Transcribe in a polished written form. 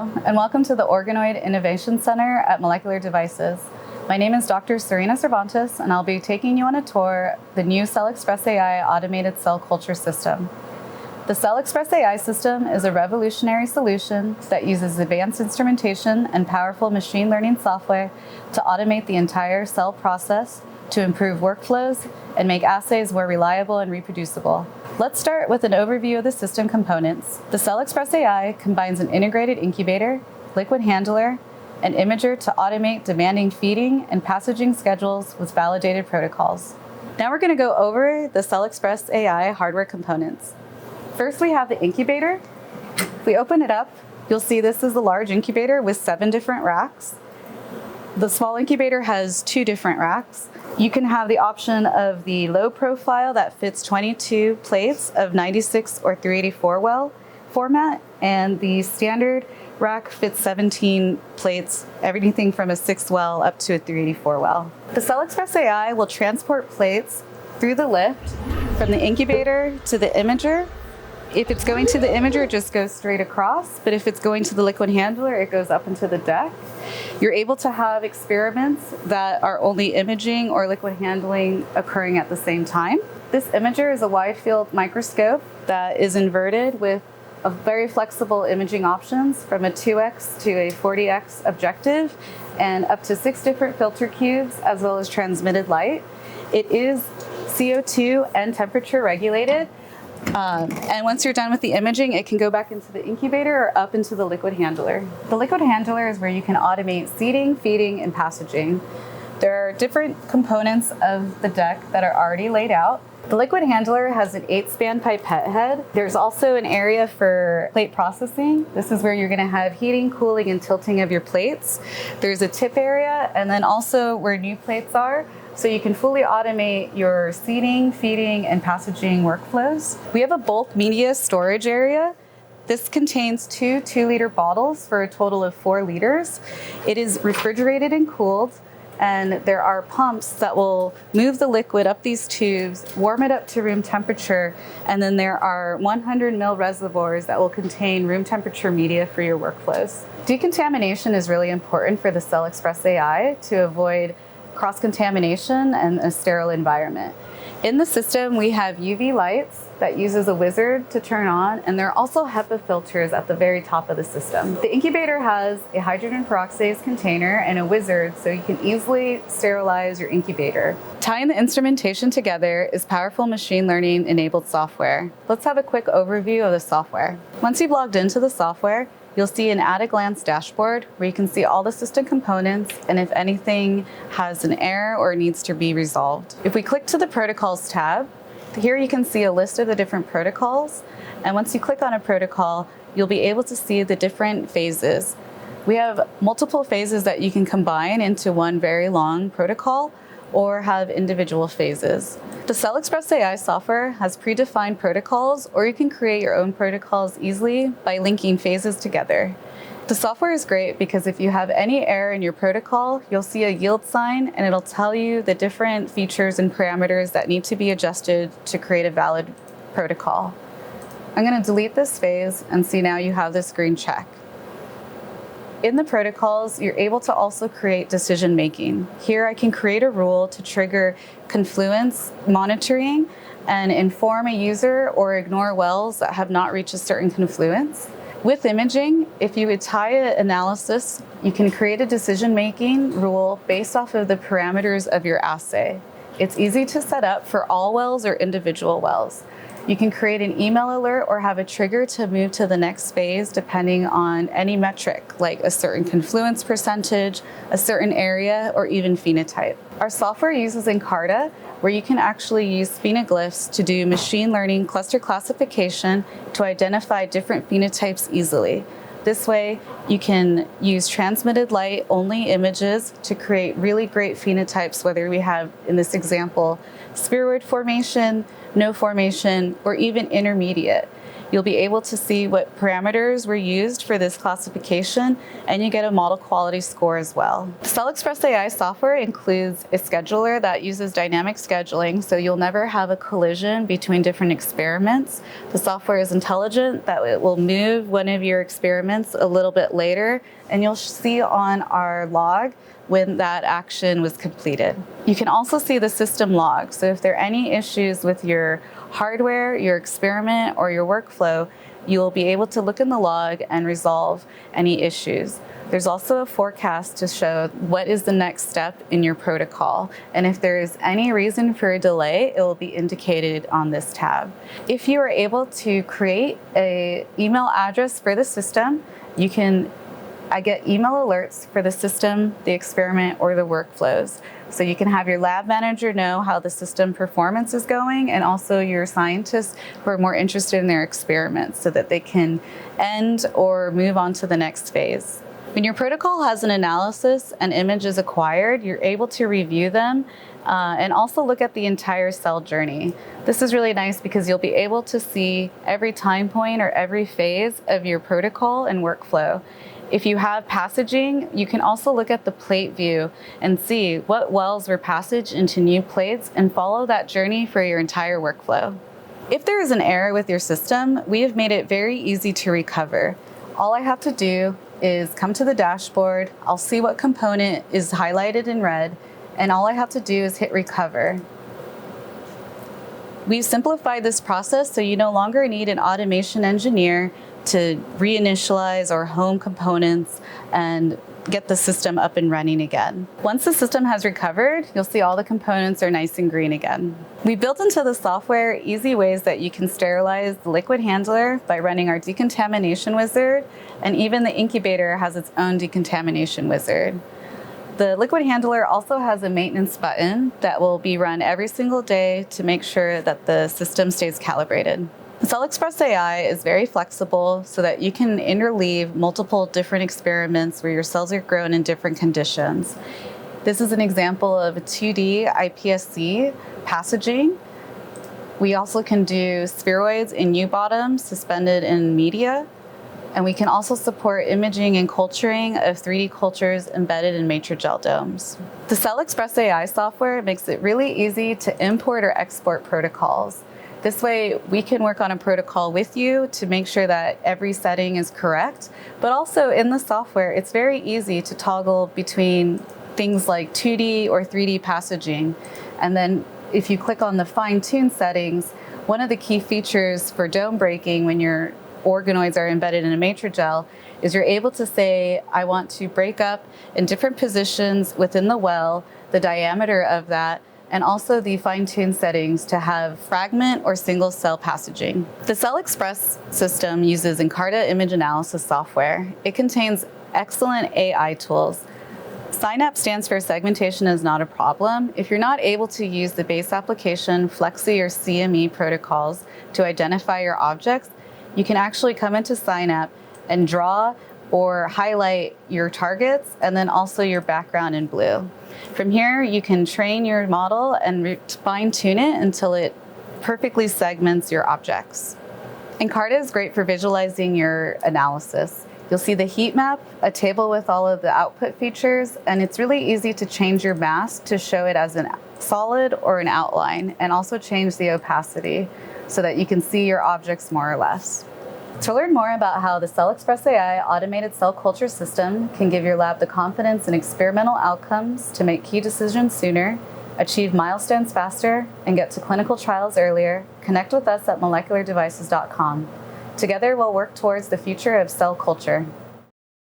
Hello, and welcome to the Organoid Innovation Center at Molecular Devices. My name is Dr. Serena Cervantes, and I'll be taking you on a tour of the new CellXpress.ai automated cell culture system. The CellXpress.ai system is a revolutionary solution that uses advanced instrumentation and powerful machine learning software to automate the entire cell process, to improve workflows, and make assays more reliable and reproducible. Let's start with an overview of the system components. The CellXpress.ai combines an integrated incubator, liquid handler, and imager to automate demanding feeding and passaging schedules with validated protocols. Now we're going to go over the CellXpress.ai hardware components. First, we have the incubator. If we open it up, you'll see this is a large incubator with 7 different racks. The small incubator has 2 different racks. You can have the option of the low profile that fits 22 plates of 96 or 384 well format, and the standard rack fits 17 plates, everything from a 6 well up to a 384 well. The CellXpress.ai will transport plates through the lift from the incubator to the imager. If it's going to the imager, it just goes straight across, but if it's going to the liquid handler, it goes up into the deck. You're able to have experiments that are only imaging or liquid handling occurring at the same time. This imager is a wide field microscope that is inverted with a very flexible imaging options from a 2x to a 40x objective and up to 6 different filter cubes as well as transmitted light. It is CO2 and temperature regulated. And once you're done with the imaging, it can go back into the incubator or up into the liquid handler. The liquid handler is where you can automate seeding, feeding, and passaging. There are different components of the deck that are already laid out. The liquid handler has an 8-span pipette head. There's also an area for plate processing. This is where you're going to have heating, cooling, and tilting of your plates. There's a tip area, and then also where new plates are, so you can fully automate your seeding, feeding, and passaging workflows. We have a bulk media storage area. This contains 2 2-liter bottles for a total of 4 liters. It is refrigerated and cooled, and there are pumps that will move the liquid up these tubes, warm it up to room temperature, and then there are 100 ml reservoirs that will contain room temperature media for your workflows. Decontamination is really important for the CellXpress.ai to avoid cross-contamination and a sterile environment. In the system, we have UV lights that uses a wizard to turn on, and there are also HEPA filters at the very top of the system. The incubator has a hydrogen peroxidase container and a wizard, so you can easily sterilize your incubator. Tying the instrumentation together is powerful machine learning enabled software. Let's have a quick overview of the software. Once you've logged into the software, you'll see an at-a-glance dashboard where you can see all the system components and if anything has an error or needs to be resolved. If we click to the Protocols tab, here you can see a list of the different protocols, and once you click on a protocol, you'll be able to see the different phases. We have multiple phases that you can combine into one very long protocol or have individual phases. The CellXpress.ai software has predefined protocols, or you can create your own protocols easily by linking phases together. The software is great because if you have any error in your protocol, you'll see a yield sign and it'll tell you the different features and parameters that need to be adjusted to create a valid protocol. I'm going to delete this phase and see now you have this green check. In the protocols, you're able to also create decision making. Here I can create a rule to trigger confluence monitoring and inform a user or ignore wells that have not reached a certain confluence. With imaging, if you would tie an analysis, you can create a decision making rule based off of the parameters of your assay. It's easy to set up for all wells or individual wells. You can create an email alert or have a trigger to move to the next phase depending on any metric, like a certain confluence percentage, a certain area, or even phenotype. Our software uses Encarta, where you can actually use phenoglyphs to do machine learning cluster classification to identify different phenotypes easily. This way, you can use transmitted light only images to create really great phenotypes, whether we have, in this example, spheroid formation, no formation, or even intermediate. You'll be able to see what parameters were used for this classification, and you get a model quality score as well. CellXpress.ai software includes a scheduler that uses dynamic scheduling, so you'll never have a collision between different experiments. The software is intelligent, that it will move one of your experiments a little bit that later, and you'll see on our log when that action was completed. You can also see the system log. So if there are any issues with your hardware, your experiment, or your workflow, you'll be able to look in the log and resolve any issues. There's also a forecast to show what is the next step in your protocol. And if there is any reason for a delay, it will be indicated on this tab. If you are able to create an email address for the system, I get email alerts for the system, the experiment, or the workflows. So you can have your lab manager know how the system performance is going, and also your scientists who are more interested in their experiments so that they can end or move on to the next phase. When your protocol has an analysis and image is acquired, you're able to review them and also look at the entire cell journey. This is really nice because you'll be able to see every time point or every phase of your protocol and workflow. If you have passaging, you can also look at the plate view and see what wells were passaged into new plates and follow that journey for your entire workflow. If there is an error with your system, we have made it very easy to recover. All I have to do is come to the dashboard, I'll see what component is highlighted in red, and all I have to do is hit recover. We've simplified this process so you no longer need an automation engineer to reinitialize or home components and get the system up and running again. Once the system has recovered, you'll see all the components are nice and green again. We built into the software easy ways that you can sterilize the liquid handler by running our decontamination wizard, and even the incubator has its own decontamination wizard. The liquid handler also has a maintenance button that will be run every single day to make sure that the system stays calibrated. CellXpress.ai is very flexible so that you can interleave multiple different experiments where your cells are grown in different conditions. This is an example of a 2D iPSC passaging. We also can do spheroids in U-bottoms suspended in media, and we can also support imaging and culturing of 3D cultures embedded in matrigel domes. The CellXpress.ai software makes it really easy to import or export protocols. This way, we can work on a protocol with you to make sure that every setting is correct, but also in the software, it's very easy to toggle between things like 2D or 3D passaging. And then if you click on the fine-tune settings, one of the key features for dome breaking when your organoids are embedded in a matrigel is you're able to say, I want to break up in different positions within the well, the diameter of that, and also the fine-tuned settings to have fragment or single cell passaging. The CellXpress system uses Encarta image analysis software. It contains excellent AI tools. Synapse stands for segmentation is not a problem. If you're not able to use the base application, Flexi or CME protocols to identify your objects, you can actually come into Synapse and draw or highlight your targets and then also your background in blue. From here, you can train your model and fine-tune it until it perfectly segments your objects. Encarta is great for visualizing your analysis. You'll see the heat map, a table with all of the output features, and it's really easy to change your mask to show it as a solid or an outline, and also change the opacity so that you can see your objects more or less. To learn more about how the CellXpress.ai automated cell culture system can give your lab the confidence in experimental outcomes to make key decisions sooner, achieve milestones faster, and get to clinical trials earlier, connect with us at moleculardevices.com. Together, we'll work towards the future of cell culture.